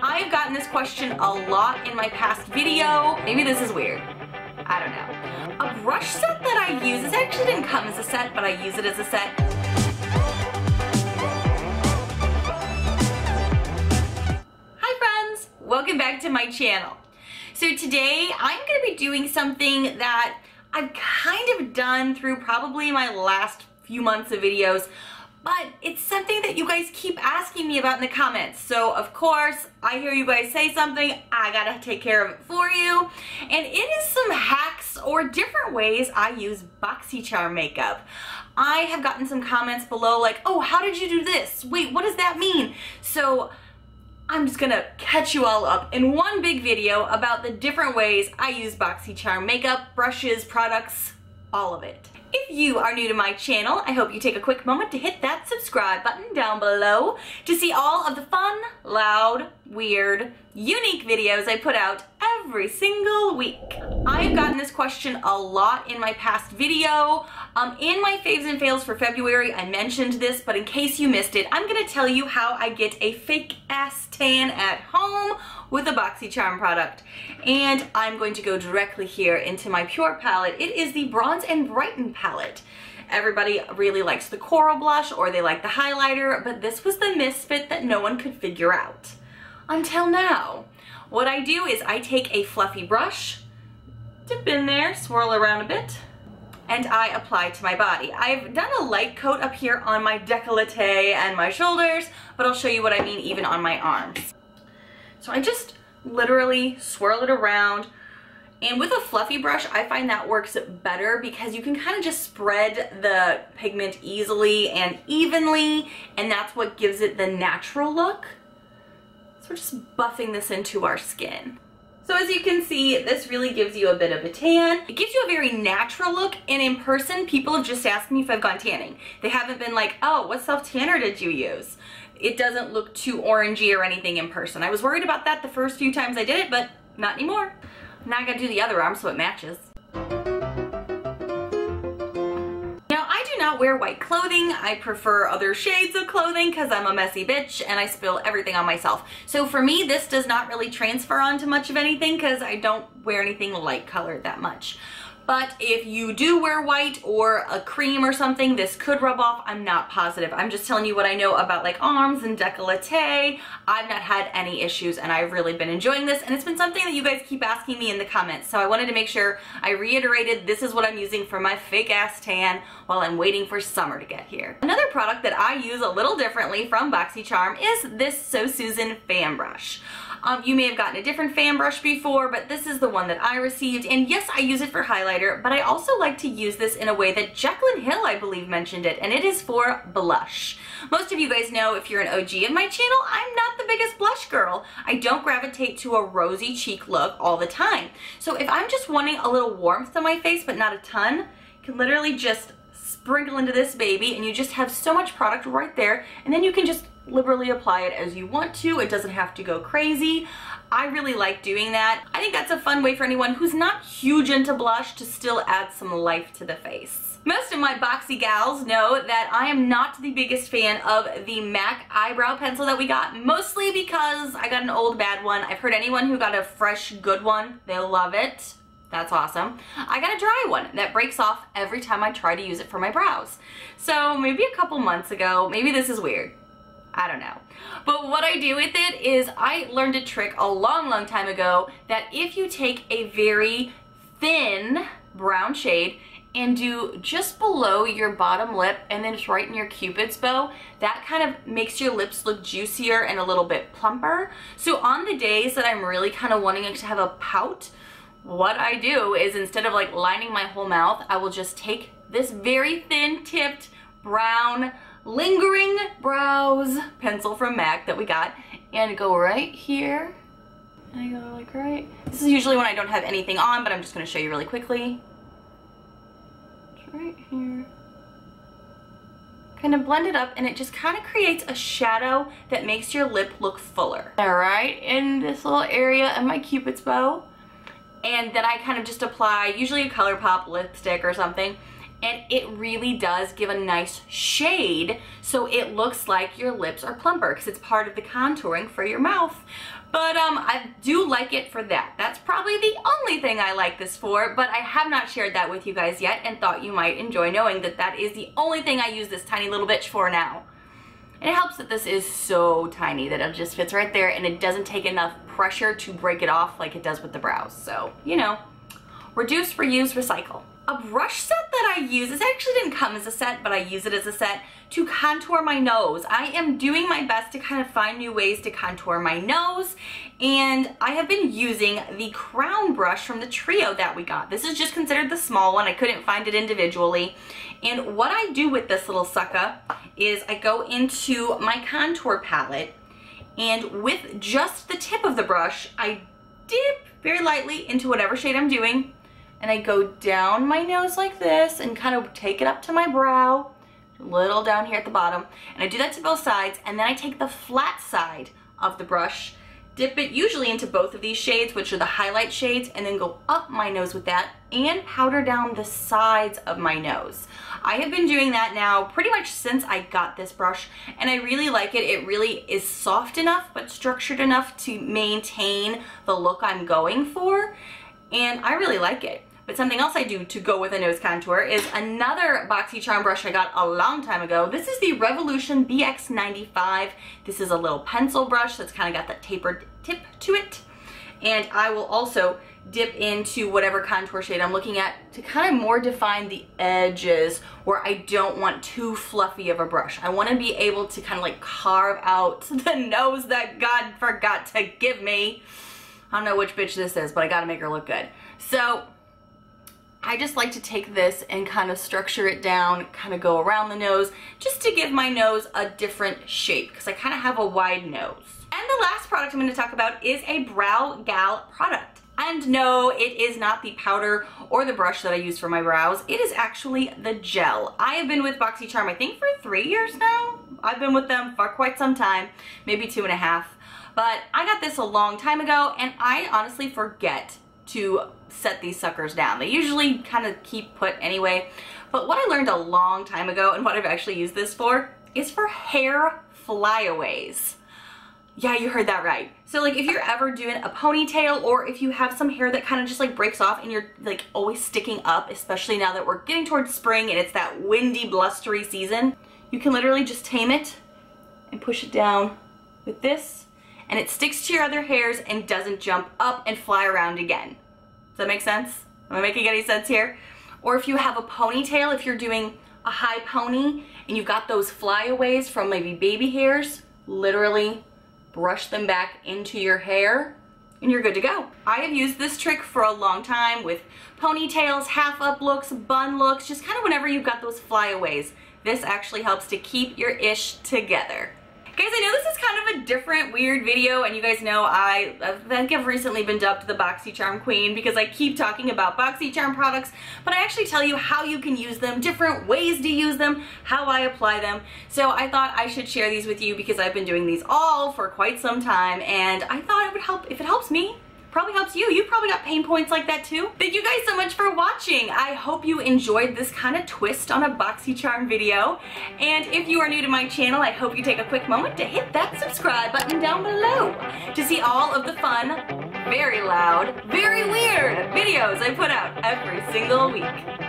I've gotten this question a lot in my past video. Maybe this is weird. I don't know. A brush set that I use, this actually didn't come as a set, but I use it as a set. Hi friends, welcome back to my channel. So today I'm going to be doing something that I've kind of done through probably my last few months of videos, but it's something that you guys keep asking me about in the comments. So of course, I hear you guys say something, I gotta take care of it for you. And it is some hacks or different ways I use Boxycharm makeup. I have gotten some comments below like, oh, how did you do this? Wait, what does that mean? So I'm just gonna catch you all up in one big video about the different ways I use Boxycharm makeup, brushes, products, all of it. If you are new to my channel, I hope you take a quick moment to hit that subscribe button down below to see all of the fun, loud, weird, unique videos I put out every single week. I've gotten this question a lot in my past video. In my faves and fails for February, I mentioned this, but in case you missed it, I'm gonna tell you how I get a fake ass tan at home with a Boxycharm product. And I'm going to go directly here into my Pure palette. It is the Bronze and Brighten palette. Everybody really likes the coral blush or they like the highlighter, but this was the misfit that no one could figure out. Until now. What I do is I take a fluffy brush, dip in there, swirl around a bit, and I apply to my body. I've done a light coat up here on my décolleté and my shoulders, but I'll show you what I mean even on my arms. So I just literally swirl it around, and with a fluffy brush I find that works better because you can kind of just spread the pigment easily and evenly, and that's what gives it the natural look. So we're just buffing this into our skin. So as you can see, this really gives you a bit of a tan. It gives you a very natural look, and in person people have just asked me if I've gone tanning. They haven't been like, oh, what self-tanner did you use? It doesn't look too orangey or anything in person. I was worried about that the first few times I did it, but not anymore. Now I gotta do the other arm so it matches. Now I do not wear white clothing. I prefer other shades of clothing because I'm a messy bitch and I spill everything on myself. So for me, this does not really transfer onto much of anything because I don't wear anything light colored that much. But if you do wear white or a cream or something, this could rub off. I'm not positive. I'm just telling you what I know about like arms and décolleté. I've not had any issues and I've really been enjoying this, and it's been something that you guys keep asking me in the comments. So I wanted to make sure I reiterated this is what I'm using for my fake ass tan while I'm waiting for summer to get here. Another product that I use a little differently from Boxycharm is this So Susan fan brush. You may have gotten a different fan brush before, but this is the one that I received, and yes, I use it for highlighter, but I also like to use this in a way that Jaclyn Hill, I believe, mentioned it, and it is for blush. Most of you guys know, if you're an OG of my channel, I'm not the biggest blush girl. I don't gravitate to a rosy cheek look all the time. So if I'm just wanting a little warmth on my face, but not a ton, you can literally just sprinkle into this baby, and you just have so much product right there, and then you can just liberally apply it as you want to. It doesn't have to go crazy. I really like doing that. I think that's a fun way for anyone who's not huge into blush to still add some life to the face. Most of my boxy gals know that I am not the biggest fan of the MAC eyebrow pencil that we got, mostly because I got an old bad one. I've heard anyone who got a fresh good one, they love it. That's awesome. I got a dry one that breaks off every time I try to use it for my brows. So maybe a couple months ago, maybe this is weird, I don't know. But what I do with it is I learned a trick a long time ago that if you take a very thin brown shade and do just below your bottom lip and then just right in your cupid's bow, that kind of makes your lips look juicier and a little bit plumper. So on the days that I'm really kind of wanting it to have a pout, what I do is instead of like lining my whole mouth, I will just take this very thin tipped brown lingering brows pencil from MAC that we got and go right here. And I go like right. This is usually when I don't have anything on, but I'm just going to show you really quickly. It's right here. Kind of blend it up, and it just kind of creates a shadow that makes your lip look fuller. All right, in this little area of my cupid's bow. And then I kind of just apply usually a ColourPop lipstick or something, and it really does give a nice shade so it looks like your lips are plumper because it's part of the contouring for your mouth. But I do like it for that. That's probably the only thing I like this for, but I have not shared that with you guys yet and thought you might enjoy knowing that that is the only thing I use this tiny little bitch for now. And it helps that this is so tiny that it just fits right there and it doesn't take enough pressure to break it off like it does with the brows. So, you know, reduce, reuse, recycle. A brush set that I use, this actually didn't come as a set, but I use it as a set to contour my nose. I am doing my best to kind of find new ways to contour my nose, and I have been using the crown brush from the trio that we got. This is just considered the small one. I couldn't find it individually. And what I do with this little sucker is I go into my contour palette, and with just the tip of the brush, I dip very lightly into whatever shade I'm doing, and I go down my nose like this and kind of take it up to my brow, a little down here at the bottom, and I do that to both sides, and then I take the flat side of the brush, dip it usually into both of these shades, which are the highlight shades, and then go up my nose with that and powder down the sides of my nose. I have been doing that now pretty much since I got this brush, and I really like it. It really is soft enough but structured enough to maintain the look I'm going for, and I really like it. But something else I do to go with a nose contour is another Boxycharm brush I got a long time ago. This is the Revolution BX95. This is a little pencil brush that's kind of got that tapered tip to it. And I will also dip into whatever contour shade I'm looking at to kind of more define the edges where I don't want too fluffy of a brush. I want to be able to kind of like carve out the nose that God forgot to give me. I don't know which bitch this is, but I gotta make her look good. So I just like to take this and kind of structure it down, kind of go around the nose, just to give my nose a different shape, because I kind of have a wide nose. And the last product I'm going to talk about is a Brow Gal product. And no, it is not the powder or the brush that I use for my brows. It is actually the gel. I have been with Boxycharm, I think, for 3 years now. I've been with them for quite some time, maybe 2.5. But I got this a long time ago, and I honestly forget to set these suckers down. They usually kind of keep put anyway. But what I learned a long time ago, and what I've actually used this for, is for hair flyaways. Yeah, you heard that right. So like if you're ever doing a ponytail, or if you have some hair that kind of just like breaks off and you're like always sticking up, especially now that we're getting towards spring and it's that windy, blustery season, you can literally just tame it and push it down with this, and it sticks to your other hairs and doesn't jump up and fly around again. Does that make sense? Am I making any sense here? Or if you have a ponytail, if you're doing a high pony and you've got those flyaways from maybe baby hairs, literally brush them back into your hair and you're good to go. I have used this trick for a long time with ponytails, half up looks, bun looks, just kind of whenever you've got those flyaways. This actually helps to keep your ish together. Guys, I know this is kind of a different, weird video, and you guys know I think I've recently been dubbed the Boxycharm Queen because I keep talking about Boxycharm products, but I actually tell you how you can use them, different ways to use them, how I apply them. So I thought I should share these with you because I've been doing these all for quite some time, and I thought it would help. If it helps me, probably helps you. You probably got pain points like that too. Thank you guys so much for watching. I hope you enjoyed this kind of twist on a Boxycharm video. And if you are new to my channel, I hope you take a quick moment to hit that subscribe button down below to see all of the fun, very loud, very weird videos I put out every single week.